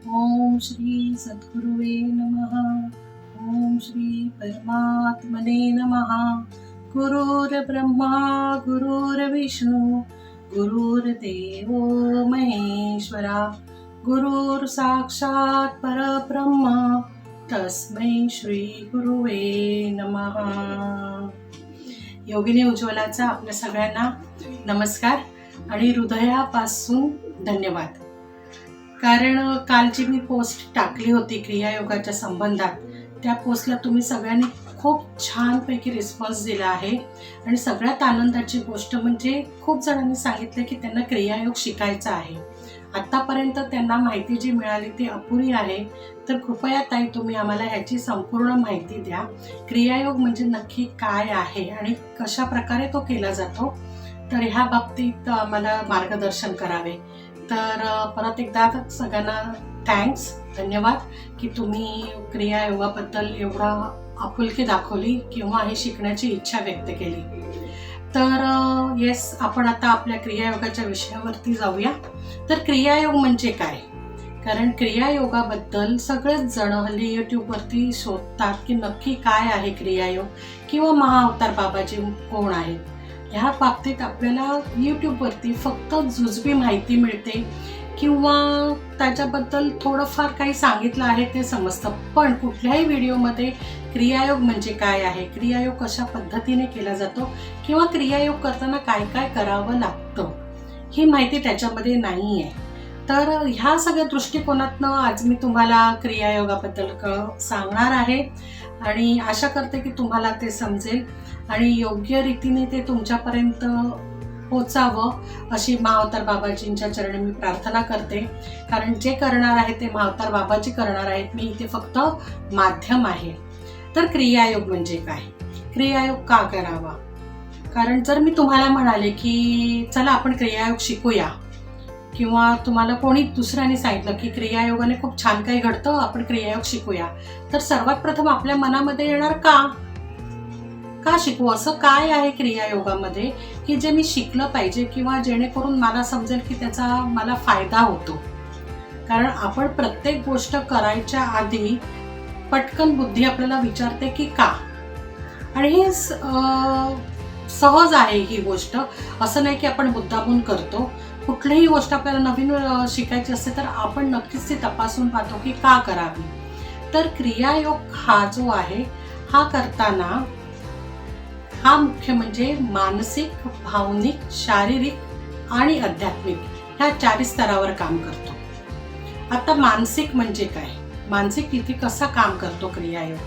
ओम श्री सद्गुरुवे नमः. ओम श्री परमात्मने नमः. गुरुर्ब्रह्मा गुरुर्विष्णू गुरुर्देवो महेश्वरा गुरुर साक्षात परब्रह्म तस्मै श्री गुरुवे नमः. योगिनी उज्ज्वलाचा आपल्या सगळ्यांना नमस्कार आणि हृदयापासून धन्यवाद. कारण कालची मी पोस्ट टाकली होती क्रियायोगाच्या संबंधात. त्या पोस्टला तुम्ही सगळ्यांनी खूप छानपैकी रिस्पॉन्स दिला आहे आणि सगळ्यात आनंदाची गोष्ट म्हणजे खूप जणांनी सांगितलं की त्यांना क्रियायोग शिकायचा आहे. आत्तापर्यंत त्यांना माहिती जी मिळाली ती अपुरी आहे. तर कृपया ताई तुम्ही आम्हाला ह्याची संपूर्ण माहिती द्या. क्रियायोग म्हणजे नक्की काय आहे आणि कशा प्रकारे तो केला जातो, तर ह्या बाबतीत आम्हाला मार्गदर्शन करावे. तर परत एकदा सगळ्यांना थँक्स, धन्यवाद की तुम्ही क्रियायोगाबद्दल एवढा आपुलकी दाखवली किंवा हे शिकण्याची इच्छा व्यक्त केली. तर येस, आपण आता आपल्या क्रियायोगाच्या विषयावरती जाऊया. तर क्रियायोग म्हणजे काय? कारण क्रियायोगाबद्दल सगळेच जण हल्ली यूट्यूबवरती शोधतात की नक्की काय आहे क्रियायोग किंवा महाअवतार बाबाजी कोण आहेत. ह्या बाबतीत आपल्याला यूट्यूबवरती फक्त जुजबी माहिती मिळते किंवा त्याच्याबद्दल थोडंफार काही सांगितलं आहे ते समजतं. पण कुठल्याही व्हिडिओमध्ये क्रियायोग म्हणजे काय आहे, क्रियायोग कशा पद्धतीने केला जातो किंवा क्रियायोग करताना काय काय करावं लागतं ही माहिती त्याच्यामध्ये नाही आहे. तर ह्या सगळ्या दृष्टिकोनातनं आज मी तुम्हाला क्रियायोगाबद्दल सांगणार आहे आणि आशा करते की तुम्हाला ते समजेल आणि योग्य रीतीने ते तुमच्यापर्यंत पोचावं अशी महाअवतार बाबाजींच्या चरणी मी प्रार्थना करते. कारण जे करणार आहे ते महाअवतार बाबाजी करणार आहेत, मी इथे फक्त माध्यम आहे. तर क्रियायोग म्हणजे काय, क्रियायोग का करावा? कारण जर मी तुम्हाला म्हणाले की चला आपण क्रियायोग शिकूया किंवा तुम्हाला कोणी दुसऱ्याने सांगितलं की क्रियायोगाने खूप छान काही घडतं, आपण क्रियायोग शिकूया, तर सर्वात प्रथम आपल्या मनामध्ये येणार का शिकू, असं काय आहे क्रियायोगामध्ये की जे मी शिकलं पाहिजे किंवा जेणेकरून मला समजेल की त्याचा मला फायदा होतो. कारण आपण प्रत्येक गोष्ट करायच्या आधी पटकन बुद्धी आपल्याला विचारते की का, आणि हे सहज आहे ही गोष्ट. असं नाही की आपण मुद्दामून करतो. कुठलीही गोष्ट आपल्याला नवीन शिकायची असते तर आपण नक्कीच ती तपासून पाहतो की का करावी. तर क्रियायोग हा जो आहे हा करताना हा मुख्य म्हणजे मानसिक, भावनिक, शारीरिक आणि आध्यात्मिक ह्या 4 स्तरावर काम करतो. आता मानसिक म्हणजे काय, मानसिक तिथे कसा काम करतो क्रियायोग?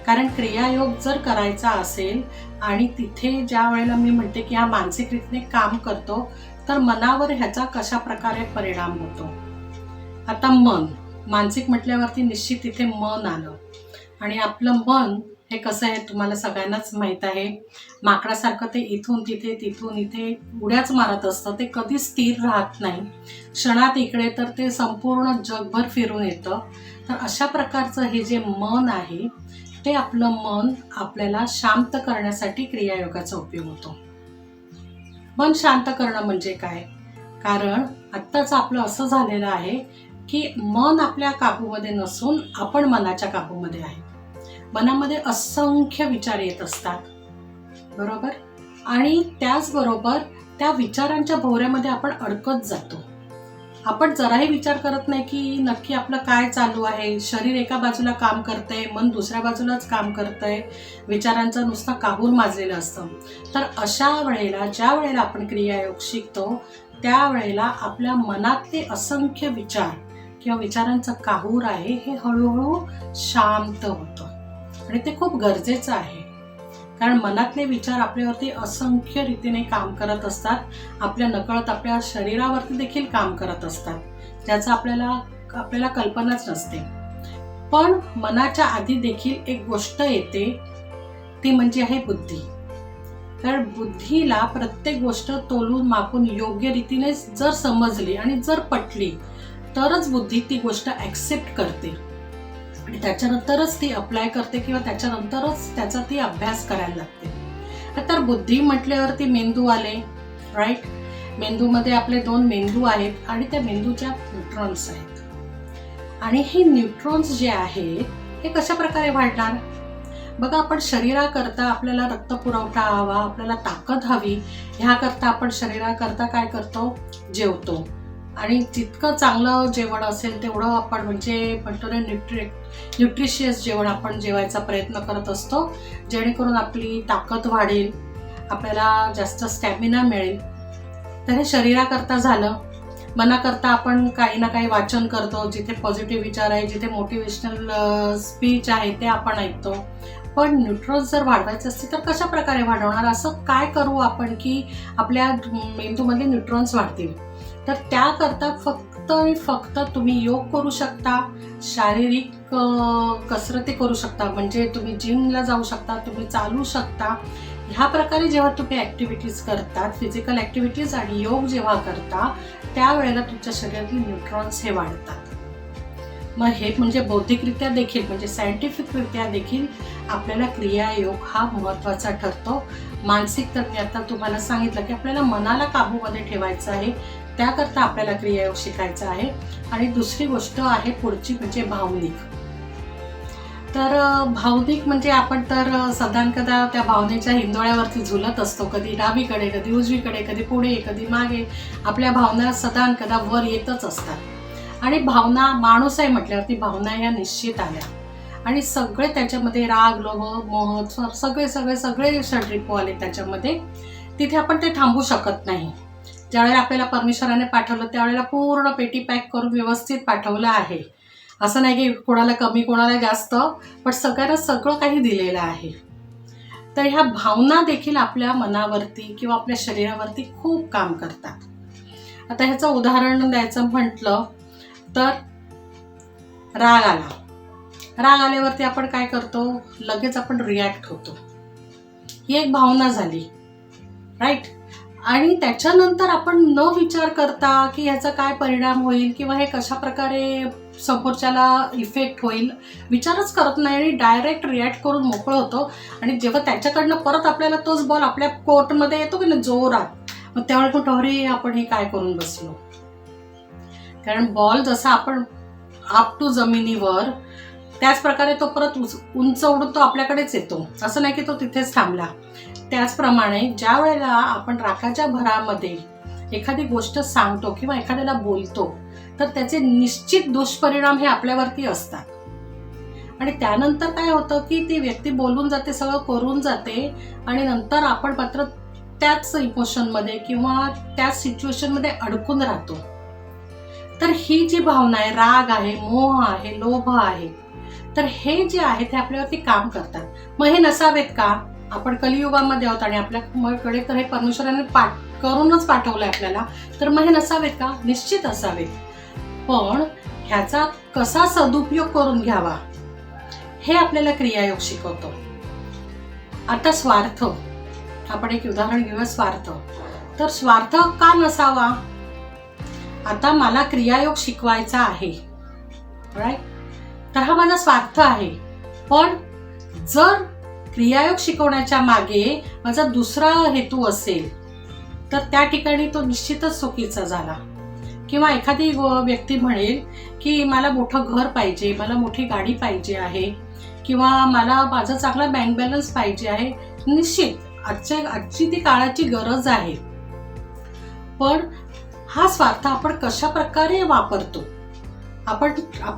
कारण क्रियायोग जर करायचा असेल आणि तिथे ज्या वेळेला मी म्हणते की हा मानसिक रीतीने काम करतो तर मनावर ह्याचा कशा प्रकारे परिणाम होतो. आता मन, मानसिक म्हटल्यावरती निश्चित तिथे मन आलं आणि आपलं मन हे कसं आहे तुम्हाला सगळ्यांनाच माहीत आहे. माकडासारखं ते इथून तिथे तिथून इथे उड्याच मारत असतं, ते कधी स्थिर राहत नाही. क्षणात इकडे तर ते संपूर्ण जगभर फिरून येतं. तर अशा प्रकारचं हे जे मन आहे ते आपलं मन आपल्याला शांत करण्यासाठी क्रियायोगाचा उपयोग होतो. मन शांत करणं म्हणजे काय? कारण आत्ताच आपलं असं झालेलं आहे की मन आपल्या काबूमध्ये नसून आपण मनाच्या काबूमध्ये आहे. मनामध्ये असंख्य विचार येत असतात, बरोबर, आणि त्याचबरोबर त्या विचारांच्या भोवऱ्यामध्ये आपण अडकत जातो. आपण जराही विचार करत नाही की नक्की आपलं काय चालू आहे. शरीर एका बाजूला काम करतंय, मन दुसऱ्या बाजूलाच काम करतंय, विचारांचं नुसतं काबूल माजलेलं असतं. तर अशा वेळेला ज्या वेळेला आपण क्रियायोग शिकतो त्यावेळेला आपल्या मनातले असंख्य विचार किंवा विचारांचं काहूर आहे हे हळूहळू शांत होतं आणि ते खूप गरजेचं आहे. कारण मनातले विचार आपल्यावरती असंख्य रीतीने काम करत असतात, आपल्या नकळत आपल्या शरीरावरती देखील काम करत असतात, ज्याचा आपल्याला कल्पनाच नसते. पण मनाच्या आधी देखील एक गोष्ट येते, ती म्हणजे आहे बुद्धी. कारण बुद्धीला प्रत्येक गोष्ट तोलून मापून योग्य रीतीने जर समजली आणि जर पटली तरच बुद्धी ती गोष्ट ॲक्सेप्ट करते आणि त्याच्यानंतरच ती अप्लाय करते किंवा त्याच्यानंतरच त्याचा ती अभ्यास करायला लागते. तर बुद्धी म्हटल्यावरती मेंदू आले, राईट. मेंदूमध्ये आपले 2 मेंदू आहेत आणि त्या मेंदूच्या न्यूरॉन्स आहेत आणि हे न्यूट्रॉन्स जे आहेत हे कशा प्रकारे वाढणार? बघा, आपण शरीराकरता आपल्याला रक्तपुरवठा हवा, आपल्याला ताकद हवी, ह्याकरता आपण शरीराकरता काय करतो? जेवतो. आणि जितकं चांगलं जेवण असेल तेवढं आपण म्हणजे म्हणतो ना न्यूट्रिशियस जेवण आपण जेवायचा प्रयत्न करत असतो, जेणेकरून आपली ताकद वाढेल, आपल्याला जास्त स्टॅमिना मिळेल. तर हे शरीराकरता झालं. मनाकरता आपण काही ना काही वाचन करतो, जिथे पॉझिटिव्ह विचार आहे, जिथे मोटिवेशनल स्पीच आहे ते आपण ऐकतो. पण न्यूट्रॉन्स जर वाढवायचे असते तर कशा प्रकारे वाढवणार? असं काय करू आपण की आपल्या मेंदूमध्ये न्यूट्रॉन्स वाढतील? तर त्याकरता फक्त आणि फक्त तुम्ही योग करू शकता, शारीरिक कसरती करू शकता, म्हणजे तुम्ही जिमला जाऊ शकता, तुम्ही चालू शकता. ह्या प्रकारे जेव्हा तुम्ही ॲक्टिव्हिटीज करतात, फिजिकल ॲक्टिव्हिटीज आणि योग जेव्हा करता, त्यावेळेला तुमच्या शरीरातील न्यूट्रॉन्स हे वाढतात. मग हे म्हणजे बौद्धिकरित्या देखील म्हणजे सायंटिफिकरित्या देखील आपल्याला क्रियायोग हा महत्त्वाचा ठरतो. मानसिक तर मी आता तुम्हाला सांगितलं की आपल्याला मनाला काबूमध्ये ठेवायचं आहे, त्याकरता आपल्याला क्रियायोग शिकायचा आहे. आणि दुसरी गोष्ट आहे पुढची म्हणजे भावनिक. तर भावनिक म्हणजे आपण तर सदानकदा त्या भावनेच्या हिंदोळ्यावरती झुलत असतो, कधी डावीकडे, कधी उजवीकडे, कधी पुढे, कधी मागे. आपल्या भावना सदानकदा वर येतच असतात. आणि भावना, माणूस आहे म्हटल्यावरती भावना या निश्चित आल्या आणि सगळे त्याच्यामध्ये राग, लोभ, मोह, सगळे सगळे सगळे षड्रिपू आले त्याच्यामध्ये. तिथे आपण ते थांबू शकत नाही. ज्यावेळेला आपल्याला परमेश्वराने पाठवलं त्यावेळेला पूर्ण पेटी पॅक करून व्यवस्थित पाठवलं आहे. असं नाही की कोणाला कमी कोणाला जास्त, पण सगळ्यांना सगळं काही दिलेलं आहे. तर ह्या भावना देखील आपल्या मनावरती किंवा आपल्या शरीरावरती खूप काम करतात. आता ह्याचं उदाहरण द्यायचं म्हटलं तर राग आला. राग आल्यावरती आपण काय करतो? लगेच आपण रिॲक्ट होतो. ही एक भावना झाली, राईट? आणि त्याच्यानंतर आपण न विचार करता की ह्याचा काय परिणाम होईल किंवा हे कशा प्रकारे समोरच्याला इफेक्ट होईल विचारच करत नाही आणि डायरेक्ट रिॲक्ट करून मोकळं होतो. आणि जेव्हा त्याच्याकडनं परत आपल्याला तोच बॉल आपल्या कोर्टमध्ये येतो की नाही जोरात, मग त्यावेळी कुठं अरे आपण हे काय करून बसलो. कारण बॉल जसा आपण अप टू जमिनीवर, त्याच प्रकारे तो परत उंच उडून तो आपल्याकडेच येतो. असं नाही की तो तिथेच थांबला. त्याचप्रमाणे ज्या वेळेला आपण रागाच्या भरामध्ये एखादी गोष्ट सांगतो किंवा एखाद्याला बोलतो तर त्याचे निश्चित दुष्परिणाम हे आपल्यावरती असतात. आणि त्यानंतर काय होतं की ती व्यक्ती बोलून जाते, सगळं करून जाते आणि नंतर आपण मात्र त्याच इमोशनमध्ये किंवा त्याच सिच्युएशनमध्ये अडकून राहतो. तर ही जी भावना आहे, राग आहे, मोह आहे, लोभ आहे, तर हे जे आहे ते आपल्यावरती काम करतात. मग हे नसावेत का? आपण कलियुगामध्ये आहोत आणि आपल्याकडे तर हे परमेश्वराने करूनच पाठवलंय आपल्याला, तर मग हे नसावेत का? निश्चित असावेत. पण ह्याचा कसा सदुपयोग करून घ्यावा हे आपल्याला क्रियायोग शिकवतो. आता स्वार्थ, आपण एक उदाहरण घेऊया. स्वार्थ. तर स्वार्थ का नसावा? आता मला क्रियायोग शिकवायचा आहे, राईट? तर हा माझा स्वार्थ आहे. पण जर क्रियायोग शिकवण्याच्या मागे माझा दुसरा हेतू असेल तर त्या ठिकाणी तो निश्चितच चुकीचा झाला. किंवा एखादी व्यक्ती म्हणेल की मला मोठं घर पाहिजे, मला मोठी गाडी पाहिजे आहे, किंवा मला माझा चांगला बँक बॅलन्स पाहिजे आहे. निश्चित आजची ती काळाची गरज आहे. पण हा स्वार्थ आपण कशा प्रकारे वापरतो? आपण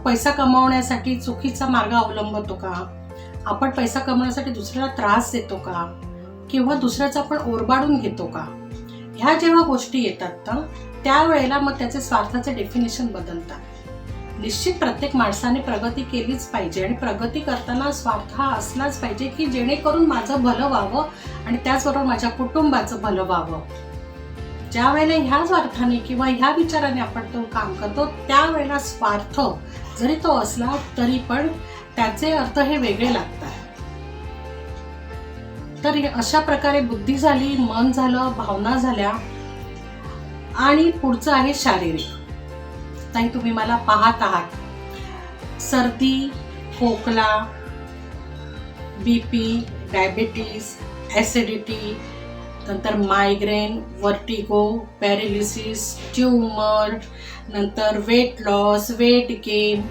पैसा कमावण्यासाठी चुकीचा मार्ग अवलंबतो का? आपण पैसा कमवण्यासाठी दुसऱ्याला त्रास देतो का? किंवा दुसऱ्याचा आपण ओरबाडून घेतो का? ह्या जेव्हा गोष्टी येतात ना त्यावेळेला मग त्याचे स्वार्थाचे डेफिनेशन बदलतात. निश्चित प्रत्येक माणसाने प्रगती केलीच पाहिजे आणि प्रगती करताना स्वार्थ हा असलाच पाहिजे की जेणेकरून माझं भलं व्हावं आणि त्याचबरोबर माझ्या कुटुंबाचं भलं व्हावं. ज्या वेळेला ह्या स्वार्थाने किंवा ह्या विचाराने आपण तो काम करतो त्यावेळेला स्वार्थ जरी तो असला तरी पण त्याचे अर्थ हे वेगळे लागतात. तर अशा प्रकारे बुद्धी झाली, मन झालं, भावना झाल्या. आणि पुढचं आहे शारीरिक. ताई तुम्ही मला पाहत आहात, सर्दी, खोकला, बीपी, डायबिटीज, ॲसिडिटी, नंतर मायग्रेन, वर्टिगो, पॅरालिसिस, ट्यूमर, नंतर वेट लॉस, वेट गेन,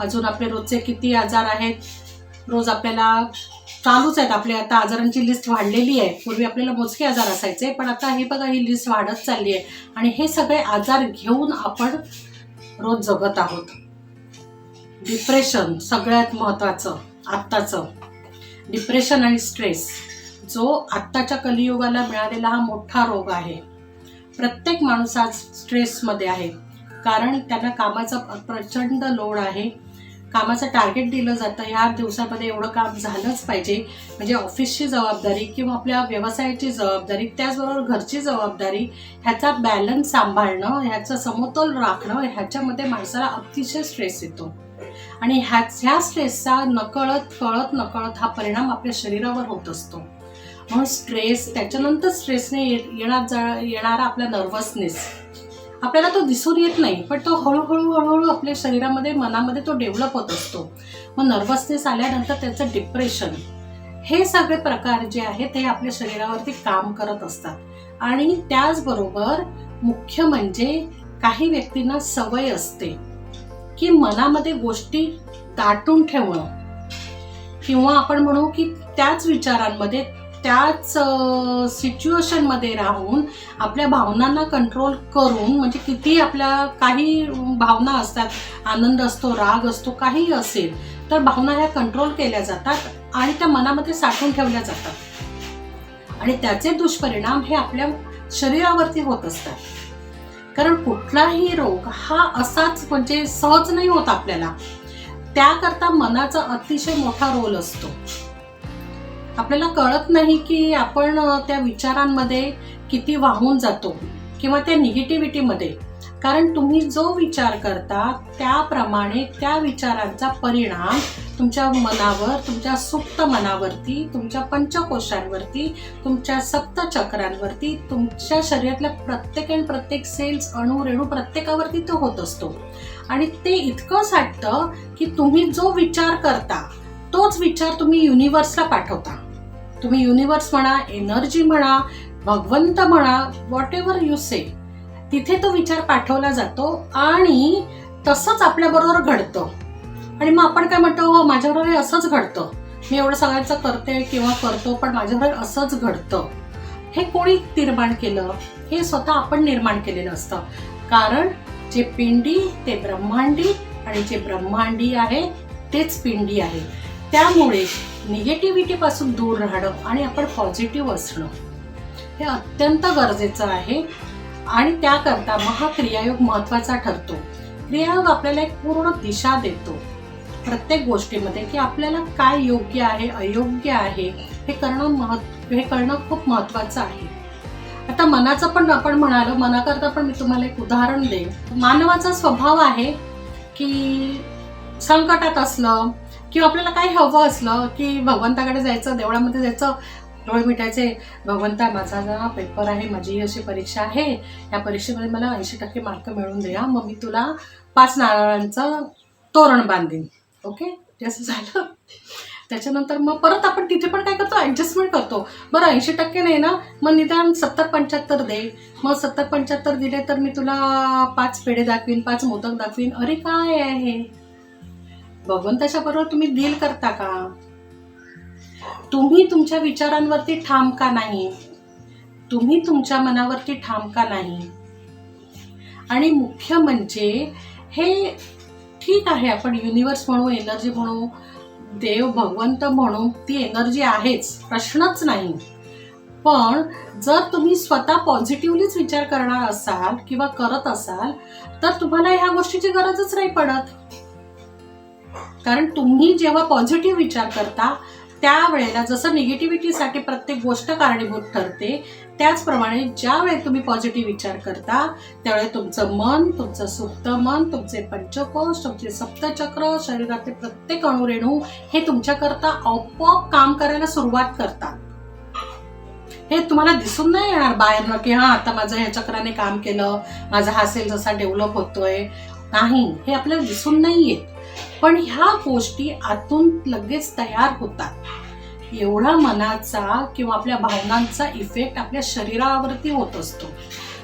अजून आपले रोजचे किती आजार आहेत, रोज आपल्याला चालूच आहेत. आपल्या आता आजारांची लिस्ट वाढलेली आहे. पूर्वी आपल्याला मोजके आजार असायचे, पण आता हे बघा ही लिस्ट वाढत चालली आहे. आणि हे सगळे आजार घेऊन आपण रोज जगत आहोत. डिप्रेशन सगळ्यात महत्त्वाचं आत्ताचं. डिप्रेशन आणि स्ट्रेस जो आत्ताच्या कलियुगाला मिळालेला हा मोठा रोग आहे. प्रत्येक माणूस आज स्ट्रेसमध्ये आहे, कारण त्यांना कामाचा प्रचंड लोड आहे. कामाचं टार्गेट दिलं जातं, ह्या दिवसामध्ये एवढं काम झालंच पाहिजे. म्हणजे ऑफिसची जबाबदारी किंवा आपल्या व्यवसायाची जबाबदारी, त्याचबरोबर घरची जबाबदारी, ह्याचा बॅलन्स सांभाळणं, ह्याचं समतोल राखणं, ह्याच्यामध्ये माणसाला अतिशय स्ट्रेस येतो. आणि ह्या स्ट्रेसचा नकळत हा परिणाम आपल्या शरीरावर होत असतो. म्हणून स्ट्रेस, त्याच्यानंतर स्ट्रेसने येणारा आपला नर्वसनेस, आपल्याला तो दिसून येत नाही, पण तो हळूहळू आपल्या शरीरामध्ये, मनामध्ये तो डेव्हलप होत असतो. मग नर्वसनेस आल्यानंतर त्याचं डिप्रेशन, हे सगळे प्रकार जे आहेत ते आपल्या शरीरावरती काम करत असतात. आणि त्याचबरोबर मुख्य म्हणजे काही व्यक्तींना सवय असते की मनामध्ये गोष्टी दाटून ठेवणं, किंवा आपण म्हणू की त्याच विचारांमध्ये, त्याच सिच्युएशनमध्ये राहून आपल्या भावनांना कंट्रोल करून, म्हणजे किती आपल्या काही भावना असतात, आनंद असतो, राग असतो, काहीही असेल, तर भावना ह्या कंट्रोल केल्या जातात आणि त्या मनामध्ये साठवून ठेवल्या जातात. आणि त्याचे दुष्परिणाम हे आपल्या शरीरावरती होत असतात. कारण कुठलाही रोग हा असाच म्हणजे सहज नाही होत आपल्याला. त्याकरता मनाचा अतिशय मोठा रोल असतो. आपल्याला कळत नाही की आपण त्या विचारांमध्ये किती वाहून जातो किंवा त्या निगेटिव्हिटीमध्ये. कारण तुम्ही जो विचार करता त्याप्रमाणे त्या विचारांचा परिणाम तुमच्या मनावर, तुमच्या सुप्त मनावरती, तुमच्या पंचकोशांवरती, तुमच्या सप्तचक्रांवरती, तुमच्या शरीरातल्या प्रत्येक सेल्स, अणु, रेणू प्रत्येकावरती तो होत असतो. आणि ते इतकं साठतं की तुम्ही जो विचार करता तोच विचार तुम्ही युनिव्हर्सला पाठवता. तुम्ही युनिव्हर्स म्हणा, एनर्जी म्हणा, भगवंत म्हणा, व्हॉट एव्हर यू से, तिथे तो विचार पाठवला जातो आणि तसंच आपल्याबरोबर घडतं. आणि मग आपण काय म्हणतो, हो माझ्याबरोबर हे असंच घडतं, मी एवढं सगळ्यांचं करते किंवा करतो पण माझ्याबरोबर असंच घडतं. हे कोणी निर्माण केलं? हे स्वतः आपण निर्माण केलेलं असतं. कारण जे पिंडी ते ब्रह्मांडी, आणि जे ब्रह्मांडी आहे तेच पिंडी आहे. त्यामुळे निगेटिव्हिटीपासून दूर राहणं आणि आपण पॉझिटिव्ह असणं हे अत्यंत गरजेचं आहे. आणि त्याकरता हा क्रियायोग महत्त्वाचा ठरतो. क्रियायोग आपल्याला एक पूर्ण दिशा देतो प्रत्येक गोष्टीमध्ये, की आपल्याला काय योग्य आहे, अयोग्य आहे हे करणं खूप महत्त्वाचं आहे. आता मनाचं पण आपण म्हणालो, मनाकरता पण मी तुम्हाला एक उदाहरण देईन. मानवाचा स्वभाव आहे की संकटात असलं किंवा आपल्याला काही हवं असलं की भगवंताकडे जायचं, देवळामध्ये जायचं, डोळे मिटायचे, भगवंता माझा ना पेपर आहे, माझी अशी परीक्षा आहे, या परीक्षेमध्ये मला 80% मार्क मिळवून दे, मग मी तुला 5 नारळांचं तोरण बांधीन. ओके, जसं झालं त्याच्यानंतर मग परत आपण तिथे पण काय करतो, ॲडजस्टमेंट करतो. बरं 80% नाही ना, मग निदान 70-75 दे. मग 70-75 दिले तर मी तुला 5 पेढे दाखवीन, 5 मोदक दाखवीन. अरे काय आहे, भगवंताच्या बरोबर तुम्ही डील करता का? तुम्ही तुमच्या विचारांवरती ठाम का नाही? तुम्ही तुमच्या मनावरती ठाम का नाही? आणि मुख्य म्हणजे हे ठीक आहे, आपण युनिव्हर्स म्हणू, एनर्जी म्हणू, देव, भगवंत म्हणू, ती एनर्जी आहेच, प्रश्नच नाही. पण जर तुम्ही स्वतः पॉझिटिव्हलीच विचार करणार असाल किंवा करत असाल तर तुम्हाला ह्या गोष्टीची गरजच नाही पडत. कारण तुम्ही जेव्हा पॉझिटिव्ह विचार करता त्यावेळेला जसं निगेटिव्हिटीसाठी प्रत्येक गोष्ट कारणीभूत ठरते, त्याचप्रमाणे ज्या वेळी तुम्ही पॉझिटिव्ह विचार करता त्यावेळी तुमचं मन, तुमचं सुप्त मन, तुमचे पंचकोश, तुमचे सप्तचक्र, शरीरातले प्रत्येक अणुरेणू हे तुमच्याकरता आपोआप काम करायला सुरुवात करतात. हे तुम्हाला दिसून नाही येणार बाहेरनं की हा आता माझं ह्या चक्राने काम केलं, माझा हा सेल जसा डेव्हलप होतोय, नाही, हे आपल्याला दिसून नाही येत. पण ह्या गोष्टी आतून लगेच तयार होतात. एवढा मनाचा किंवा आपल्या भावनांचा इफेक्ट आपल्या शरीरावरती होत असतो.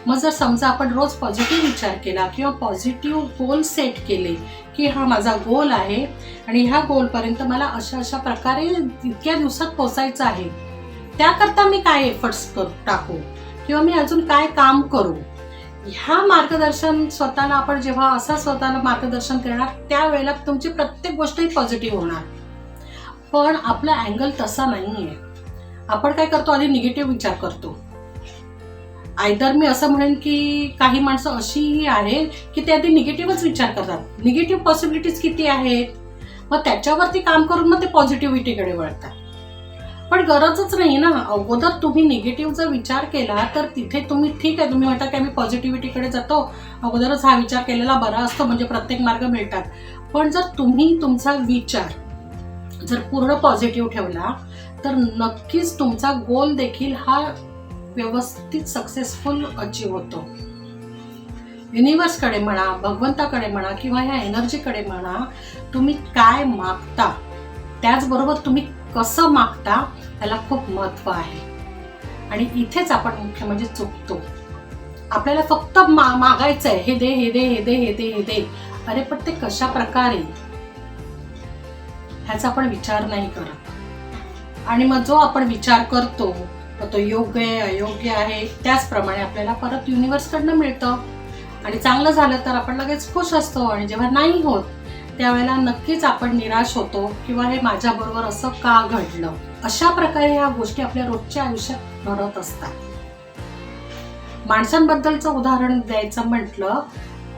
मग जर समजा आपण रोज पॉझिटिव्ह विचार केला किंवा पॉझिटिव्ह गोल सेट केले की हा माझा गोल आहे आणि ह्या गोलपर्यंत मला अशा अशा प्रकारे इतक्या दिवसात पोचायचं आहे, त्याकरता मी काय एफर्ट्स टाकू किंवा मी अजून काय काम करू, ह्या मार्गदर्शन स्वतःला आपण जेव्हा असं स्वतःला मार्गदर्शन करणार त्यावेळेला तुमची प्रत्येक गोष्ट ही पॉझिटिव्ह होणार. पण आपला अँगल तसा नाही आहे. आपण काय करतो, आधी निगेटिव्ह विचार करतो. आयदर मी असं म्हणेन की काही माणसं अशीही आहेत की ते आधी निगेटिव्हच विचार करतात. निगेटिव्ह पॉसिबिलिटीज किती आहेत, मग त्याच्यावरती काम करून मग ते पॉझिटिव्हिटीकडे वळतात. पण गरजच नाही ना. अगोदर तुम्ही निगेटिव्ह जर विचार केला तर तिथे तुम्ही ठीक आहे, तुम्ही म्हणता की आम्ही पॉझिटिव्हिटीकडे जातो, अगोदरच हा विचार केलेला बरा असतो म्हणजे प्रत्येक मार्ग मिळतात. पण जर तुम्ही तुमचा विचार जर पूर्ण पॉझिटिव्ह ठेवला तर नक्कीच तुमचा गोल देखील हा व्यवस्थित सक्सेसफुल अचीव होतो. युनिव्हर्सकडे म्हणा, भगवंताकडे म्हणा किंवा ह्या एनर्जीकडे म्हणा, तुम्ही काय मागता त्याचबरोबर तुम्ही कसं मागता त्याला खूप महत्त्व आहे. आणि इथेच आपण मुख्य म्हणजे चुकतो. आपल्याला फक्त मागायचं आहे, हे दे हे दे हे दे हे दे हे दे. अरे पण ते कशा प्रकारे ह्याचा आपण विचार नाही करत. आणि मग जो आपण विचार करतो तो योग्य आहे अयोग्य आहे त्याचप्रमाणे आपल्याला परत युनिव्हर्सकडनं मिळतं. आणि चांगलं झालं तर आपण लगेच खुश असतो आणि जेव्हा नाही होत त्यावेळेला नक्कीच आपण निराश होतो किंवा हे माझ्याबरोबर असं का घडलं. अशा प्रकारे ह्या गोष्टी आपल्या रोजच्या आयुष्यात घडत असतात. माणसांबद्दलचं उदाहरण द्यायचं म्हटलं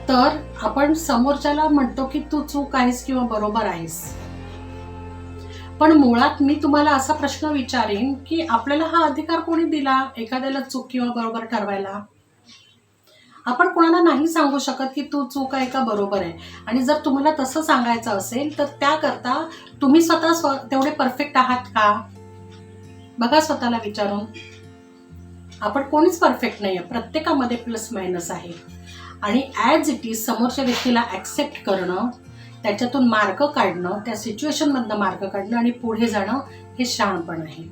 तर आपण समोरच्याला म्हणतो की तू चूक आहेस किंवा बरोबर आहेस. पण मुळात मी तुम्हाला असा प्रश्न विचारेन की आपल्याला हा अधिकार कोणी दिला एखाद्याला चूक किंवा बरोबर ठरवायला. आपण कोणाला नाही सांगू शकत की तू चूक आहे का बरोबर आहे. आणि जर तुम्हाला तसं सांगायचं असेल तर त्याकरता तुम्ही स्वतः तेवढे परफेक्ट आहात का, बघा स्वतःला विचारून. आपण कोणीच परफेक्ट नाही आहे, प्रत्येकामध्ये प्लस मायनस आहे. आणि ॲज इट इज समोरच्या व्यक्तीला ॲक्सेप्ट करणं, त्याच्यातून मार्ग काढणं, त्या सिच्युएशनमधनं मार्ग काढणं आणि पुढे जाणं हे शहाणपण आहे.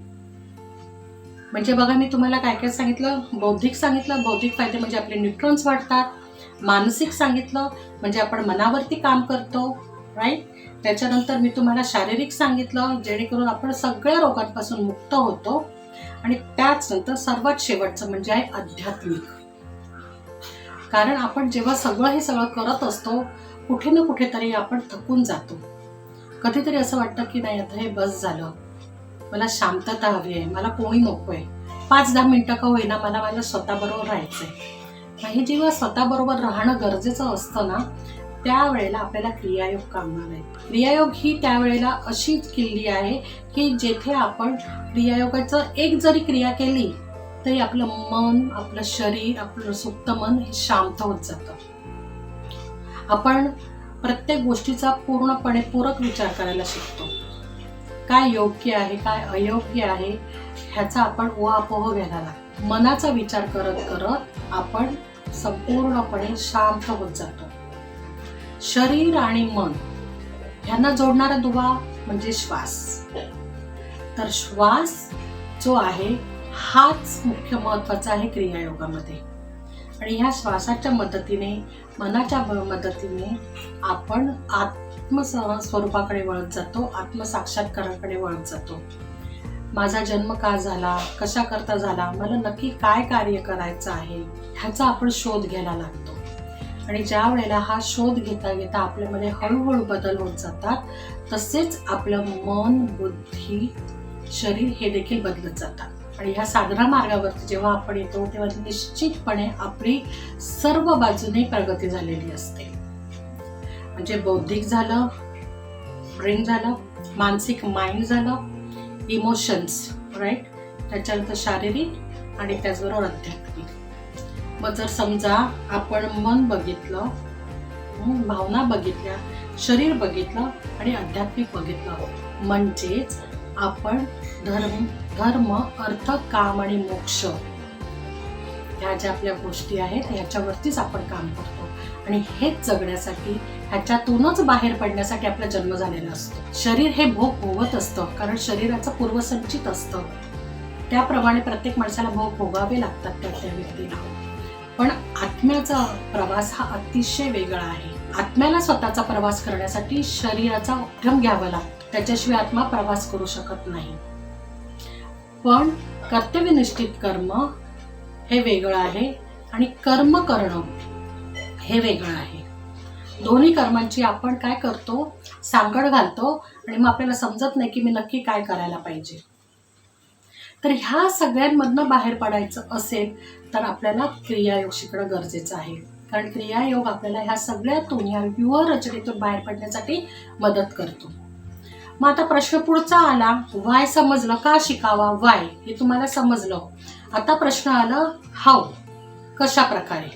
म्हणजे बघा मी तुम्हाला काय काय सांगितलं. बौद्धिक सांगितलं, बौद्धिक फायदे म्हणजे आपले न्यूट्रॉन्स वाढतात. मानसिक सांगितलं म्हणजे आपण मनावरती काम करतो, राईट. त्याच्यानंतर मी तुम्हाला शारीरिक सांगितलं जेणेकरून आपण सगळ्या रोगांपासून मुक्त होतो. आणि त्याचनंतर सर्वात शेवटचं म्हणजे आहे आध्यात्मिक. कारण आपण जेव्हा हे सगळं करत असतो कुठे ना कुठेतरी आपण थकून जातो. कधीतरी असं वाटतं की नाही आता हे बस झालं, मला शांतता हवी आहे, मला कोणी नको आहे, 5-10 मिनिटं का होईना मला माझ्या स्वतःबरोबर राहायचं आहे. हे जेव्हा स्वतःबरोबर राहणं गरजेचं असतं ना त्यावेळेला आपल्याला क्रियायोग कामणार आहे. क्रियायोग ही त्यावेळेला अशी किल्ली आहे की जेथे आपण क्रियायोगाचं एक जरी क्रिया केली तरी आपलं मन, आपलं शरीर, आपलं सुप्त मन हे शांत होत जातं. आपण प्रत्येक गोष्टीचा पूर्णपणे पूरक विचार करायला शिकतो. काय योग्य आहे काय अयोग्य आहे ह्याचा आपण उहापोह घ्यायला लागतो. मनाचा विचार करत करत आपण संपूर्णपणे शांत होत जातो. शरीर आणि मन ह्यांना जोडणारा दुवा म्हणजे श्वास. तर श्वास जो आहे हाच मुख्य महत्वाचा आहे क्रियायोगामध्ये. आणि ह्या श्वासाच्या मदतीने, मनाच्या मदतीने आपण आत्मस्वरूपाकडे वळत जातो, आत्मसाक्षात्काराकडे वळत जातो. माझा जन्म का झाला, कशा करता झाला, मला नक्की काय कार्य करायचं आहे ह्याचा आपण शोध घ्यायला लागतो. आणि ज्या वेळेला हा शोध घेता घेता आपल्यामध्ये हळूहळू बदल होत जातात तसेच आपलं मन, बुद्धी, शरीर हे देखील बदलत जातात. आणि ह्या साधना मार्गावरती जेव्हा आपण येतो तेव्हा निश्चितपणे आपली सर्व बाजूने प्रगती झालेली असते. म्हणजे बौद्धिक झालं, ब्रेन झालं, मानसिक माइंड झालं, इमोशन्स, राईट. त्याच्यानंतर शारीरिक आणि त्याचबरोबर आध्यात्मिक. मग जर समजा आपण मन बघितलं, भावना बघितल्या, शरीर बघितलं आणि आध्यात्मिक बघितलं म्हणजेच आपण धर्म, अर्थ, काम आणि मोक्ष ह्या ज्या आपल्या गोष्टी आहेत ह्याच्यावरतीच आपण काम करतो. आणि हेच जगण्यासाठी, ह्याच्यातूनच बाहेर पडण्यासाठी आपला जन्म झालेला असतो. शरीर हे भोग भोगत असतं कारण शरीराचं पूर्वसंचित असतं. त्याप्रमाणे प्रत्येक माणसाला भोग भोगावे लागतात त्या व्यक्तीला. पण आत्म्याचा प्रवास हा अतिशय वेगळा आहे. आत्म्याला स्वतःचा प्रवास करण्यासाठी शरीराचा उद्यम घ्यावा लागतो, त्याच्याशिवाय आत्मा प्रवास करू शकत नाही. पण कर्तव्यनिष्ठित कर्म हे वेगळं आहे आणि कर्म करणं हे वेगळं आहे. दोन्ही कर्मांची आपण काय करतो, सांगड घालतो आणि मग आपल्याला समजत नाही की मी नक्की काय करायला पाहिजे. तर ह्या सगळ्यांमधनं बाहेर पडायचं असेल तर आपल्याला क्रियायोग शिकणं गरजेचं आहे. कारण क्रियायोग आपल्याला ह्या सगळ्यातून, ह्या व्यूहरचनेतून बाहेर पडण्यासाठी मदत करतो. मग आता प्रश्न पुढचा आला, वाय समजलं, का शिकावा, वाय हे तुम्हाला समजलं. आता प्रश्न आला हाऊ, कशा प्रकारे,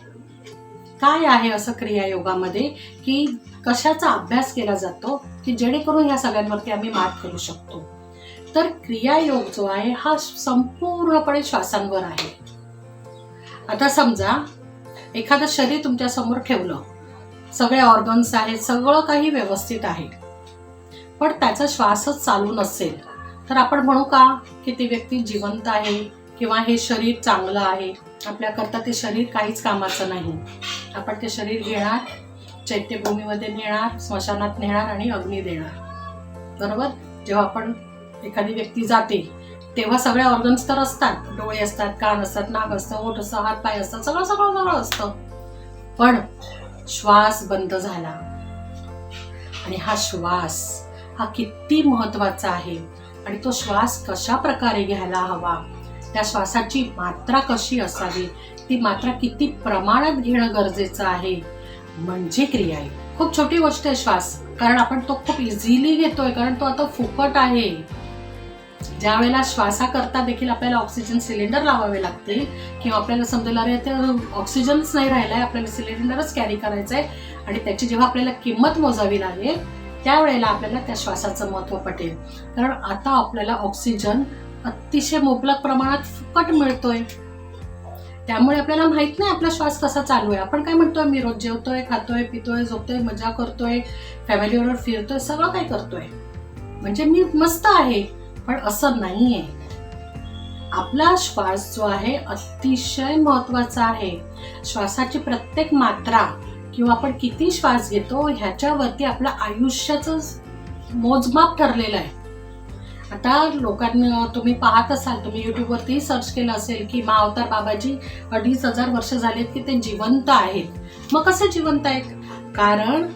काय आहे असं क्रियायोगामध्ये, की कशाचा अभ्यास केला जातो की जेणेकरून ह्या सगळ्यांवरती आम्ही मात करू शकतो. तर क्रियायोग जो आहे हा संपूर्णपणे श्वासांवर आहे. आता समजा एखादं शरीर तुमच्या समोर ठेवलं, सगळे ऑर्गन्स आहेत, सगळं काही व्यवस्थित आहे, पण त्याचा श्वासच चालू नसेल तर आपण म्हणू का की ती व्यक्ती जिवंत आहे किंवा हे शरीर चांगलं आहे. आपल्याकरता ते शरीर काहीच कामाचं नाही. आपण ते शरीर घेणार, चैत्यभूमीमध्ये नेणार, स्मशानात नेणार आणि अग्नी देणार. बरोबर. जेव्हा आपण एखादी व्यक्ती जाते तेव्हा सगळे ऑर्गन्स तर असतात, डोळे असतात, कान असतात, नाक असतं, ओठ असतं, हात पाय असतात, सगळं सगळं सगळं असतं. पण श्वास बंद झाला आणि हा श्वास हा किती महत्वाचा आहे आणि तो श्वास कशा प्रकारे घ्यायला हवा, त्या श्वासाची मात्रा कशी असावी, ती मात्रा किती प्रमाणात घेणं गरजेचं आहे, म्हणजे क्रिया आहे. खूप छोटी गोष्ट आहे श्वास, कारण आपण तो खूप इझिली घेतोय, कारण तो आता फुकट आहे. ज्या वेळेला श्वासाकरता देखील आपल्याला ऑक्सिजन सिलेंडर लावावे लागतील किंवा आपल्याला समजेल अरे ते ऑक्सिजनच नाही राहिलाय, आपल्याला सिलेंडरच कॅरी करायचंय आणि त्याची जेव्हा आपल्याला किंमत मोजावी लागेल त्यावेळेला आपल्याला त्या श्वासाचं महत्त्व पटेल. कारण आता आपल्याला ऑक्सिजन अतिशय मुबलक प्रमाणात फुकट मिळतोय, त्यामुळे आपल्याला माहित नाही आपला श्वास कसा चालू आहे. आपण काय म्हणतोय, मी रोज जेवतोय, खातोय, पितोय, झोपतोय, मजा करतोय, फॅमिलीबरोबर फिरतोय, सगळं काही करतोय, म्हणजे मी मस्त आहे. पण असं नाहीये. आपला श्वास जो आहे अतिशय महत्वाचा आहे. श्वासाची प्रत्येक मात्रा किंवा आपण किती श्वास घेतो ह्याच्यावरती आपलं आयुष्याचं मोजमाप ठरलेलं आहे. आता लोकांना तुम्ही पाहत असाल, तुम्ही युट्यूबवरती सर्च केलं असेल की महाअवतार बाबाजी 2500 वर्ष झालेत की ते जिवंत आहेत. मग कसे जिवंत आहेत? कारण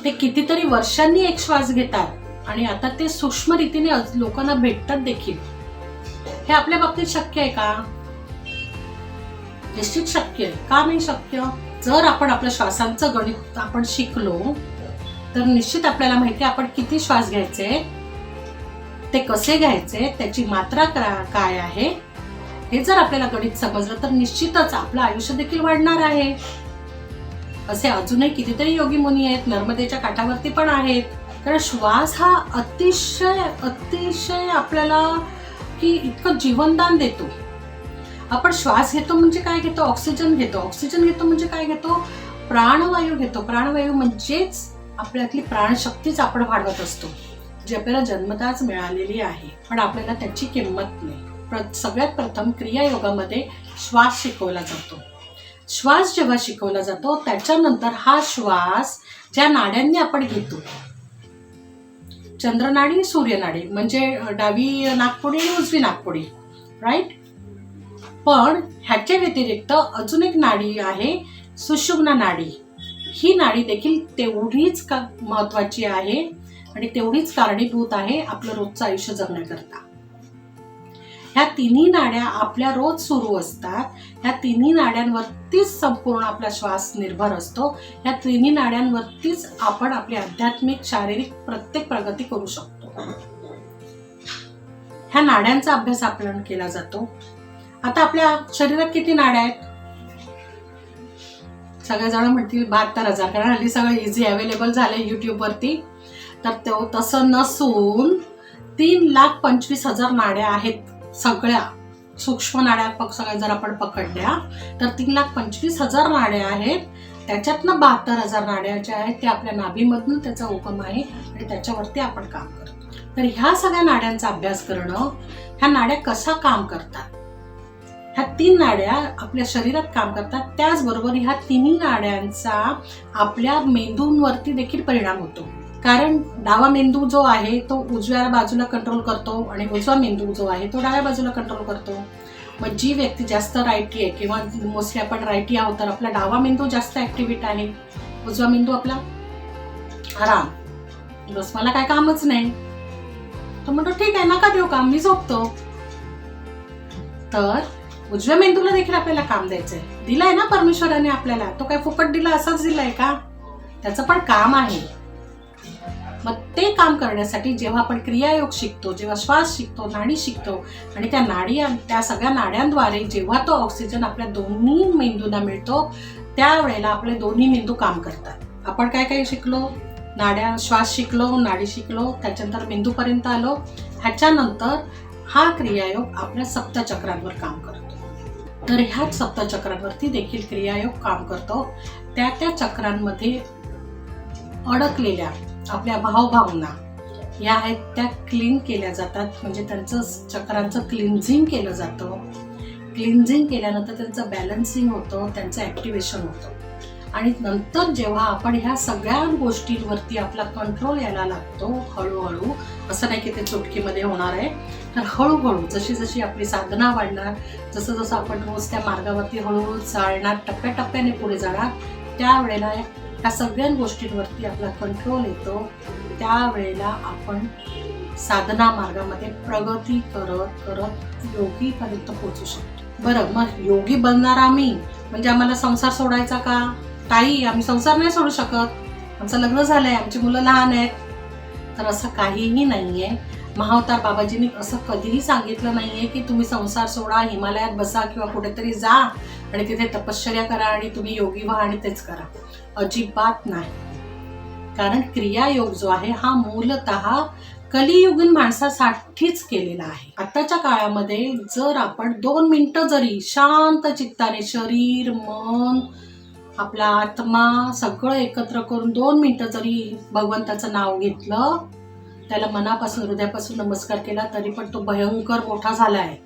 ते कितीतरी वर्षांनी एक श्वास घेतात आणि आता ते सूक्ष्म रीतीने लोकांना भेटतात देखील. हे आपल्या बाबतीत शक्य आहे का? निश्चित शक्य आहे. का नाही शक्य? जर आपण आपल्या श्वासांचं गणित आपण शिकलो तर निश्चित आपल्याला माहिती आहे आपण किती श्वास घ्यायचे, ते कसे घ्यायचे, त्याची मात्रा काय आहे. हे जर आपल्याला गणित समजलं तर निश्चितच आपलं आयुष्य देखील वाढणार आहे. असे अजूनही कितीतरी योगी मुनी आहेत, नर्मदेच्या काठावरती पण आहेत. कारण श्वास हा अतिशय अतिशय आपल्याला की इतकं जीवनदान देतो. आपण श्वास घेतो म्हणजे काय घेतो? ऑक्सिजन घेतो. ऑक्सिजन घेतो म्हणजे काय घेतो? प्राणवायू घेतो. प्राणवायू म्हणजेच आपल्यातली प्राणशक्तीच आपण वाढवत असतो, जी आपल्याला जन्मताच मिळालेली आहे, पण आपल्याला त्याची किंमत नाही. सगळ्यात प्रथम क्रियायोगामध्ये श्वास शिकवला जातो. श्वास जेव्हा शिकवला जातो त्याच्यानंतर हा श्वास ज्या नाड्यांनी आपण घेतो, चंद्रनाडी, सूर्यनाडी, म्हणजे डावी नाकपुडी आणि उजवी नाकपुडी, राईट. पण ह्याच्या व्यतिरिक्त अजून एक नाडी आहे, सुषुम्ना नाडी. ही नाडी देखील तेवढीच महत्वाची आहे आणि तेवढीच कारणीभूत आहे आपलं रोजचं आयुष्य जगण्याकरता. ह्या तिन्ही नाड्या आपल्या रोज सुरू असतात. ह्या तिन्ही नाड्यांवरतीच संपूर्ण आपला श्वास निर्भर असतो. ह्या तिन्ही नाड्यांवरतीच आपण आपली आध्यात्मिक, शारीरिक प्रत्येक प्रगती करू शकतो. ह्या नाड्यांचा अभ्यास आपल्याला केला जातो. आता आपल्या शरीरात किती नाड्या आहेत? सगळेजण म्हणतील 72,000, कारण हल्ली सगळं इझी अवेलेबल झालंय युट्यूबवरती. तर तसं नसून 3,25,000 नाड्या आहेत. सगळ्या सूक्ष्म नाड्या सगळ्या जर आपण पकडल्या तर 3,25,000 नाड्या आहेत. त्याच्यातनं 72,000 नाड्या ज्या आहेत त्या आपल्या नाभीमधून त्याचा उगम आहे आणि त्याच्यावरती आपण काम करतो. तर ह्या सगळ्या नाड्यांचा अभ्यास करणं, ह्या नाड्या कसा काम करतात ह्या 3 नाड्या आपल्या शरीरात काम करतात. त्याचबरोबर ह्या तिन्ही नाड्यांचा आपल्या मेंदूंवरती देखील परिणाम होतो. कारण डावा मेंदू जो आहे तो उजव्या बाजूला कंट्रोल करतो आणि उजवा मेंदू जो आहे तो डाव्या बाजूला कंट्रोल करतो. मग जी व्यक्ती जास्त राईटी आहे किंवा मोस्टली आपण राईटी आहोत तर आपला डावा मेंदू जास्त ऍक्टिव्हेट आहे, उजवा मेंदू आपला आराम, बस मला काय कामच नाही. तो म्हणतो ठीक आहे नका देऊ काम, मी झोपतो. तर उजव्या मेंदूला देखील आपल्याला काम द्यायचंय. दिलाय ना परमेश्वराने आपल्याला, तो काय फुकट दिला असाच दिलाय का? त्याचं पण काम आहे. मग ते काम करण्यासाठी जेव्हा आपण क्रियायोग शिकतो, जेव्हा श्वास शिकतो, नाडी शिकतो आणि त्या सगळ्या नाड्यांद्वारे जेव्हा तो ऑक्सिजन आपल्या दोन्ही मेंदूंना मिळतो त्यावेळेला आपले दोन्ही मेंदू काम करतात. आपण काय काय शिकलो? नाड्या, श्वास शिकलो, नाडी शिकलो, त्याच्यानंतर मेंदूपर्यंत आलो. ह्याच्यानंतर हा क्रियायोग आपल्या सप्तचक्रांवर काम करतो. तर ह्याच सप्तचक्रांवरती देखील क्रियायोग काम करतो. त्या चक्रांमध्ये अडकलेल्या आपल्या भावभावना या आहेत त्या क्लीन केल्या जातात. म्हणजे त्यांचं चक्रांचं क्लिन्झिंग केलं जातं. क्लिन्झिंग केल्यानंतर त्यांचं बॅलन्सिंग होतं, त्यांचं ॲक्टिव्हेशन होतं. आणि नंतर जेव्हा आपण ह्या सगळ्या गोष्टींवरती आपला कंट्रोल यायला लागतो हळूहळू, असं नाही की ते चुटकीमध्ये होणार आहे, तर हळूहळू जशी जशी आपली साधना वाढणार, जसं जसं आपण रोज त्या मार्गावरती हळूहळू चालणार, टप्प्याटप्प्याने पुढे जाणार, त्यावेळेला ह्या सगळ्या गोष्टींवरती आपला कंट्रोल येतो. त्यावेळेला आपण साधना मार्गामध्ये प्रगती करत करत योगीपर्यंत पोहोचू शकतो. बरं, मग योगी बनणार आम्ही म्हणजे आम्हाला संसार सोडायचा का? ताई, आम्ही संसार नाही सोडू शकत, आमचं लग्न झालंय, आमची मुलं लहान आहेत. तर असं काहीही नाहीये. महाअवतार बाबाजींनी असं कधीही सांगितलं नाहीये की तुम्ही संसार सोडा, हिमालयात बसा किंवा कुठेतरी जा आणि तिथे तपश्चर्या करा आणि तुम्ही योगी व्हा आणि तेच करा. अजिबात नाही. कारण क्रियायोग जो आहे हा मूलतः कलियुगीन माणसासाठीच केलेला आहे. आताच्या काळामध्ये जर आपण 2 मिनिटं जरी शांत चित्ताने शरीर, मन, आपला आत्मा सगळं एकत्र करून 2 मिनिटं जरी भगवंताचं नाव घेतलं, त्याला मनापासून हृदयापासून नमस्कार केला, तरी पण तो भयंकर मोठा झाला आहे,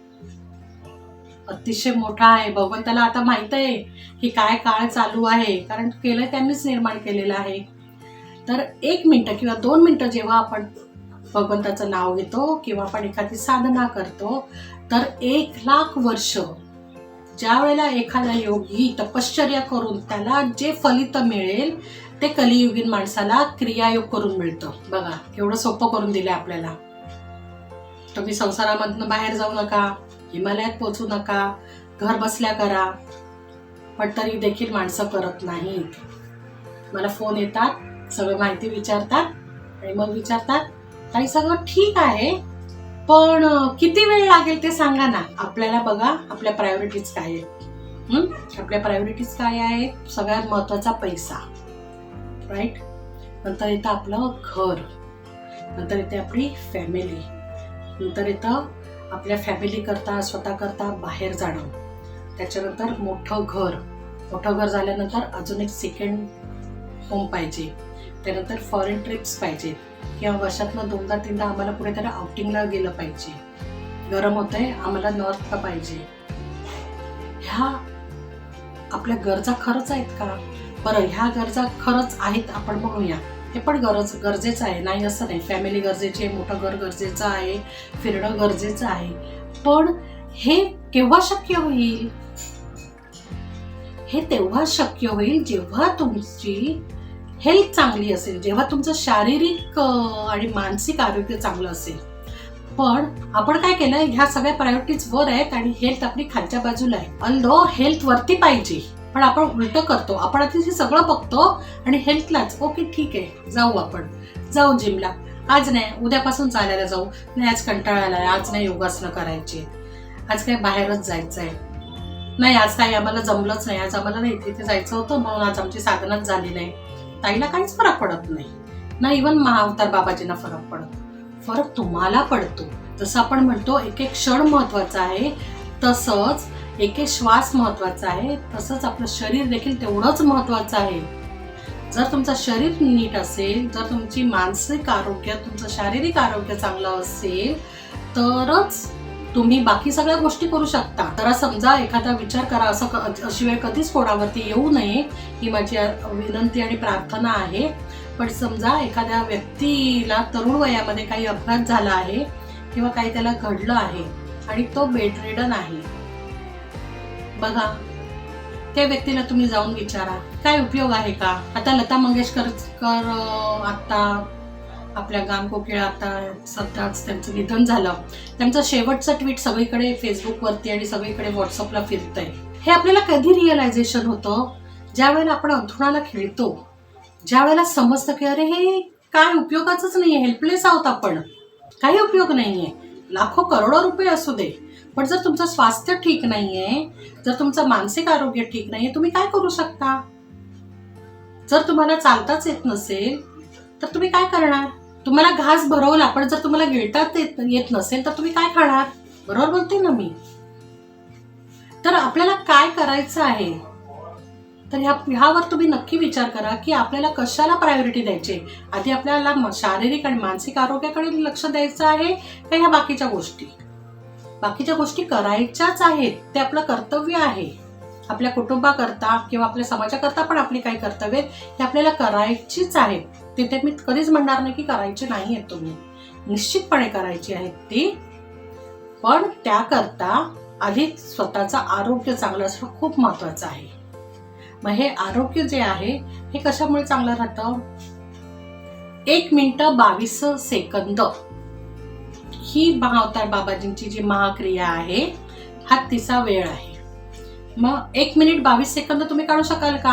अतिशय मोठा आहे. भगवंताला आता माहित आहे की काय काळ चालू आहे, कारण केलं त्यांनीच निर्माण केलेलं आहे. तर 1 मिनिटं किंवा 2 मिनिटं जेव्हा आपण भगवंताचं नाव घेतो किंवा आपण एखादी साधना करतो, तर 1,00,000 वर्ष ज्या वेळेला एखादा योगी तपश्चर्या करून त्याला जे फलित मिळेल ते कलियुगीन माणसाला क्रियायोग करून मिळतं. बघा एवढं सोपं करून दिलं आपल्याला. तुम्ही संसारामधनं बाहेर जाऊ नका, हिमालयात पोहोचू नका, घर बसल्या करा, पण तरी देखील माणसं करत नाहीत. मला फोन येतात, सगळं माहिती विचारतात आणि मग विचारतात ताई सगळं ठीक आहे पण किती वेळ लागेल ते सांगा ना. आपल्याला बघा आपल्या प्रायोरिटीज काय आहेत. आपल्या प्रायोरिटीज काय आहेत? सगळ्यात महत्वाचा पैसा, राईट. नंतर येतं आपलं घर, नंतर येते आपली फॅमिली, नंतर येतं आपल्या फॅमिली करता स्वतः करता बाहेर जाणं, त्याच्यानंतर मोठं घर झाल्यानंतर अजून एक सेकंड होम पाहिजे, त्यानंतर फॉरेन ट्रिप्स पाहिजेत किंवा वर्षातनं 2दा-3दा आम्हाला कुठेतरी आउटिंगला गेलं पाहिजे, गरम होतंय आम्हाला नॉर्थला पाहिजे. ह्या आपल्या गरजा खरंच आहेत का? बरं, ह्या गरजा खरंच आहेत आपण म्हणूया, हे पण गरजेचं आहे, नाही असं नाही. फॅमिली गरजेची आहे, मोठं घर गरजेचं आहे, फिरणं गरजेचं आहे, पण हे केव्हा शक्य होईल? हे तेव्हा शक्य होईल जेव्हा तुमची हेल्थ चांगली असेल, जेव्हा तुमचं शारीरिक आणि मानसिक आरोग्य चांगलं असेल. पण आपण काय केलं, ह्या सगळ्या प्रायोरिटीज वर आहेत आणि हेल्थ आपली खालच्या बाजूला आहे. अल्दो हेल्थ वरती पाहिजे, पण आपण उलट करतो. आपण आधी सगळं बघतो आणि हेल्थलाच ओके ठीक आहे जाऊ जिमला, आज नाही उद्यापासून चालायला जाऊ, नाही आज कंटाळा आलाय, आज नाही योगासनं करायची, आज काय बाहेरच जायचंय, नाही आज काही आम्हाला जमलंच नाही, आज आम्हाला नाही तिथे जायचं होतं म्हणून आज आमची साधनाच झाली नाही. ताईला काहीच फरक पडत नाही ना, इव्हन महाअवतार बाबाजींना फरक पडतो. फरक तुम्हाला पडतो. जसं आपण म्हणतो एक एक क्षण महत्वाचा आहे, तसंच एक एक श्वास महत्वाचा आहे, तसंच आपलं शरीर देखील तेवढंच महत्वाचं आहे. जर तुमचं शरीर नीट असेल, जर तुमची मानसिक आरोग्य, तुमचं शारीरिक आरोग्य चांगलं असेल, तरच तुम्ही बाकी सगळ्या गोष्टी करू शकता. जरा समजा एखादा विचार करा, अशी वेळ कधीच कोणावरती येऊ नये ही माझी विनंती आणि प्रार्थना आहे. पण समजा एखाद्या व्यक्तीला तरुण वयामध्ये काही अपघात झाला आहे किंवा काही त्याला घडलं आहे आणि तो बेडरिडन आहे, बघा त्या व्यक्तीला तुम्ही जाऊन विचारा काय उपयोग आहे का. आता लता मंगेशकर आता आपल्या गानकोकिळा आता सध्याच त्यांचं निधन झालं. त्यांचं शेवटचं ट्विट सगळीकडे फेसबुकवरती आणि सगळीकडे व्हॉट्सअपला फिरतंय. हे आपल्याला कधी रिअलायझेशन होतं, ज्या वेळेला आपण अंथरुणाला खेळतो, ज्या वेळेला समजतं की अरे हे काय उपयोगाचंच नाहीये, हेल्पलेस आहोत आपण, काही उपयोग नाहीये. लाखो करोडो रुपये असू दे, पण जर तुमचं स्वास्थ्य ठीक नाहीये, जर तुमचं मानसिक आरोग्य ठीक नाहीये, तुम्ही काय करू शकता. जर तुम्हाला चालताच येत नसेल तर तुम्ही काय करणार. तुम्हाला घास भरवला पण जर तुम्हाला गिळताच येत नसेल तर तुम्ही काय खाणार. बरोबर बोलते ना मी. तर आपल्याला काय करायचं आहे, तर ह्यावर तुम्ही नक्की विचार करा की आपल्याला कशाला प्रायोरिटी द्यायची. आधी आपल्याला शारीरिक आणि मानसिक आरोग्याकडे लक्ष द्यायचं आहे का ह्या बाकीच्या गोष्टी करायच्याच आहेत. ते आपलं कर्तव्य आहे. आपल्या कुटुंबाकरता किंवा आपल्या समाजाकरता पण आपली काही कर्तव्य हे आपल्याला करायचीच आहेत. तिथे मी कधीच म्हणणार नाही की करायचे नाही आहेत, तुम्ही निश्चितपणे करायची आहेत ती. पण त्याकरता आधी स्वतःचं आरोग्य चांगलं असणं खूप महत्वाचं आहे. मग हे आरोग्य जे आहे हे कशामुळे चांगलं राहतं. 1 मिनिट 22 सेकंद ही महाअवतार बाबाजींची जी महाक्रिया आहे हा तिचा वेळ आहे. मग 1 मिनिट 22 सेकंद तुम्ही काढू शकाल का.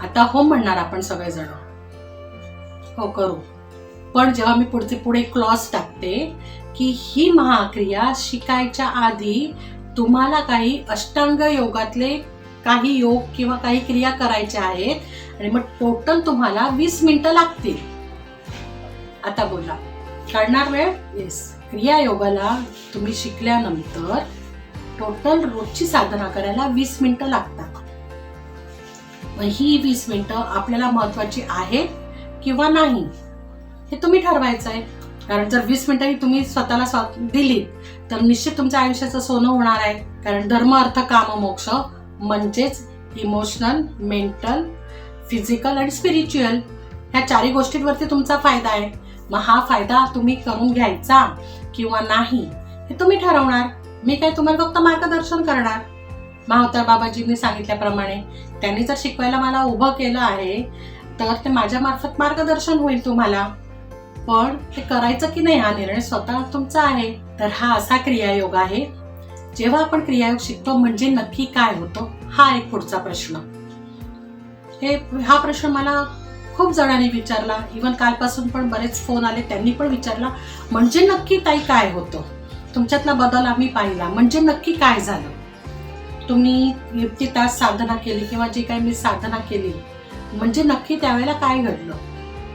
आता हो म्हणणार आपण सगळेजण, हो करू. पण जेव्हा मी पुढे क्लॉज टाकते की ही महाक्रिया शिकायच्या आधी तुम्हाला काही अष्टांग योगातले काही योग किंवा काही क्रिया करायच्या आहेत आणि मग टोटल तुम्हाला 20 मिनिटं लागतील. आता बोला, काढणार वेळ. येस. क्रिया योगाला तुम्ही शिकल्यानंतर टोटल रोजची साधना करायला 20 मिनिटं लागतात. मग ही 20 मिनिटं आपल्याला महत्वाची आहेत किंवा नाही हे तुम्ही ठरवायचं आहे. कारण जर 20 मिनिटं तुम्ही स्वतःला दिलीत तर निश्चित तुमच्या आयुष्याचं सोनं होणार आहे. कारण धर्म अर्थ काम मोक्ष म्हणजेच इमोशनल, मेंटल, फिजिकल आणि स्पिरिच्युअल ह्या 4 गोष्टींवरती तुमचा फायदा आहे. मग हा फायदा तुम्ही करून घ्यायचा किंवा नाही हे तुम्ही ठरवणार. मी काय तुम्हाला फक्त मार्गदर्शन करणार. महाअवतार बाबाजींनी सांगितल्याप्रमाणे त्यांनी जर शिकवायला मला उभं केलं आहे तर ते माझ्या मार्फत मार्गदर्शन होईल तुम्हाला. पण ते करायचं की नाही हा निर्णय स्वतः तुमचा आहे. तर हा असा क्रियायोग आहे. जेव्हा आपण क्रियायोग शिकतो म्हणजे नक्की काय होतं हा एक पुढचा प्रश्न. हा प्रश्न मला खूप जणांनी विचारला. इव्हन कालपासून पण बरेच फोन आले, त्यांनी पण विचारला म्हणजे नक्की ताई काय होतं, तुमच्यातला बदल आम्ही पाहिला, म्हणजे नक्की काय झालं. तुम्ही इतकी तास साधना केली किंवा जे काही मी साधना केली म्हणजे नक्की त्यावेळेला काय घडलं.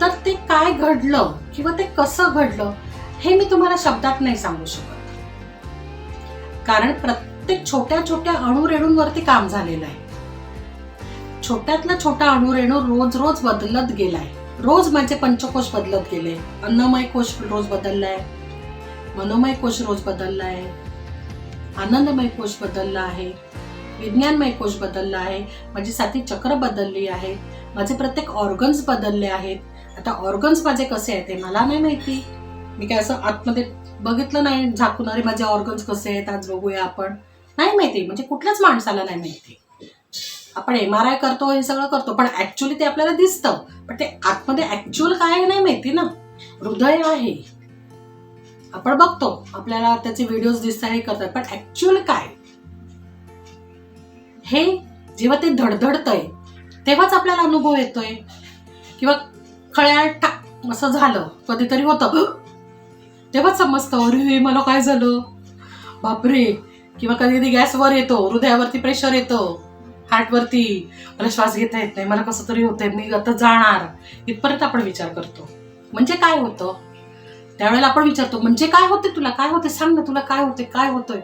तर ते काय घडलं किंवा ते कसं घडलं हे मी तुम्हाला शब्दात नाही सांगू शकत. कारण प्रत्येक छोट्या छोट्या अणुरेणूंवरती काम झालेलं आहे. छोट्यातला छोटा अणुरेणू रोज रोज बदलत गेलाय. रोज माझे पंचकोश बदलत गेले. अन्नमय कोश रोज बदललाय, मनोमय कोश रोज बदललाय, आनंदमय कोश बदलला आहे, विज्ञानमय कोश बदलला आहे, माझी 7 चक्र बदलली आहे, माझे प्रत्येक ऑर्गन्स बदलले आहेत. आता ऑर्गन्स माझे कसे आहेत ते मला नाही माहिती. मी काय असं आतमध्ये बघितलं नाही झाकून अरे माझे ऑर्गन्स कसे आहेत आज बघूया आपण, नाही माहिती. म्हणजे कुठल्याच माणसाला नाही माहिती. आपण MRI करतो, हे सगळं करतो, पण ऍक्च्युअली ते आपल्याला दिसतं, पण ते आतमध्ये ऍक्च्युअल काय आहे नाही माहिती ना. हृदय आहे, आपण बघतो, आपल्याला त्याचे व्हिडिओज दिसतात, हे करतात, पण ऍक्च्युअल काय हे जेव्हा ते धडधडतंय तेव्हाच आपल्याला अनुभव येतोय. किंवा खळ्याळ टाक असं झालं कधीतरी होतं तेव्हाच समजतं अरे मला काय झालं बापरे. किंवा कधी कधी गॅसवर येतो, हृदयावरती प्रेशर येतं, हार्टवरती, मला श्वास घेता येत नाही, मला कसं तरी होतंय, मी आता जाणार, इथपर्यंत आपण विचार करतो. म्हणजे काय होतं त्यावेळेला आपण विचारतो म्हणजे काय होते तुला, काय होते सांग ना, तुला काय होते, काय होतंय.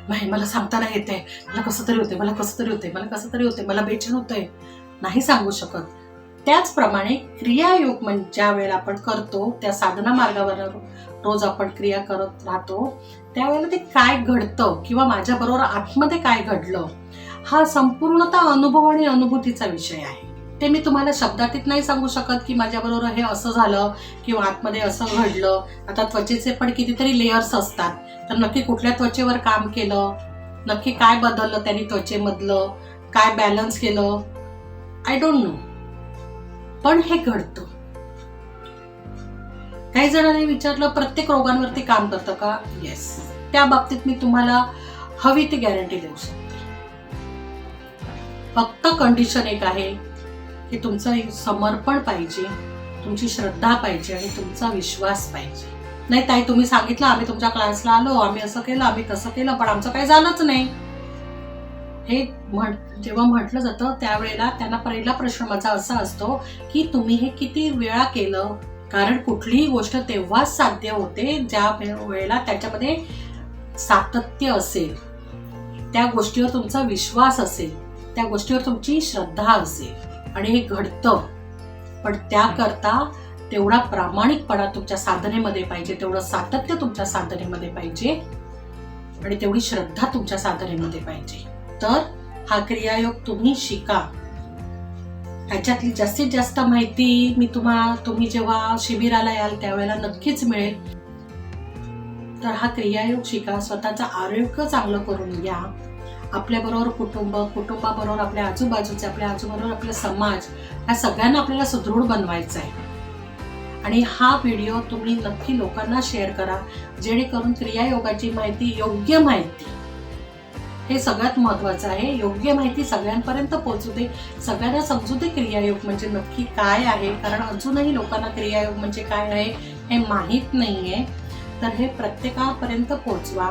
नाही मला सांगता नाही येते, मला कसं तरी होते, मला कसं तरी होते, मला कसं तरी होते, मला बेचैन होतंय, नाही सांगू शकत. त्याचप्रमाणे क्रियायोग म्हणजे ज्या वेळेला आपण करतो, त्या साधना मार्गावर रोज आपण क्रिया करत राहतो, त्यावेळेला ते काय घडतं किंवा माझ्याबरोबर आतमध्ये काय घडलं, हा संपूर्णतः अनुभव आणि अनुभूतीचा विषय आहे. ते मी तुम्हाला शब्दातीत नाही सांगू शकत की माझ्याबरोबर हे असं झालं किंवा आतमध्ये असं घडलं. आता त्वचेचे पण कितीतरी लेयर्स असतात, तर नक्की कुठल्या त्वचेवर काम केलं, नक्की काय बदललं त्यांनी त्वचेमधलं, काय बॅलन्स केलं, आय डोंट नो, पण हे घडतं. काही जणांनी विचारलं प्रत्येक रोगांवरती काम करतं का? येस. त्या बाबतीत मी तुम्हाला हवी ती गॅरंटी देऊ शकते. फक्त कंडिशन एक आहे की तुमचं समर्पण पाहिजे, तुमची श्रद्धा पाहिजे आणि तुमचा विश्वास पाहिजे. नाही ताई तुम्ही सांगितलं, आम्ही तुमच्या क्लासला आलो, आम्ही असं केलं, आम्ही तसं केलं, पण आमचं काही झालंच नाही, हे जेव्हा म्हटलं जातं त्यावेळेला त्यांना पहिला प्रश्न माझा असा असतो की तुम्ही हे किती वेळा केलं. कारण कुठलीही गोष्ट तेव्हाच साध्य होते ज्या वेळेला त्याच्यामध्ये सातत्य असेल, त्या गोष्टीवर तुमचा विश्वास असेल, त्या गोष्टीवर तुमची श्रद्धा असेल आणि हे घडतं. पण त्याकरता तेवढा प्रामाणिकपणा तुमच्या साधनेमध्ये पाहिजे, तेवढं सातत्य तुमच्या साधनेमध्ये पाहिजे आणि तेवढी श्रद्धा तुमच्या साधनेमध्ये पाहिजे. तर हा क्रियायोग तुम्ही शिका. ह्याच्यातली जास्तीत जास्त माहिती मी तुम्ही जेव्हा शिबिराला याल त्यावेळेला नक्कीच मिळेल. तर हा क्रियायोग शिका, स्वतःचं आरोग्य चांगलं करून घ्या. आपल्याबरोबर कुटुंबाबरोबर आपल्या आजूबाजूचे, आपल्या आजूबाजूला आपला समाज, ह्या सगळ्यांना आपल्याला सुदृढ बनवायचं आहे. आणि हा व्हिडिओ तुम्ही नक्की लोकांना शेअर करा, जेणेकरून क्रियायोगाची माहिती, योग्य माहिती, हे सगळ्यात महत्त्वाचं आहे. योग्य माहिती सगळ्यांपर्यंत पोहोचू दे, सगळ्यांना समजू दे क्रियायोग म्हणजे नक्की काय आहे. कारण अजूनही लोकांना क्रियायोग म्हणजे काय आहे हे माहीत नाहीये. तर हे प्रत्येकापर्यंत पोहोचवा.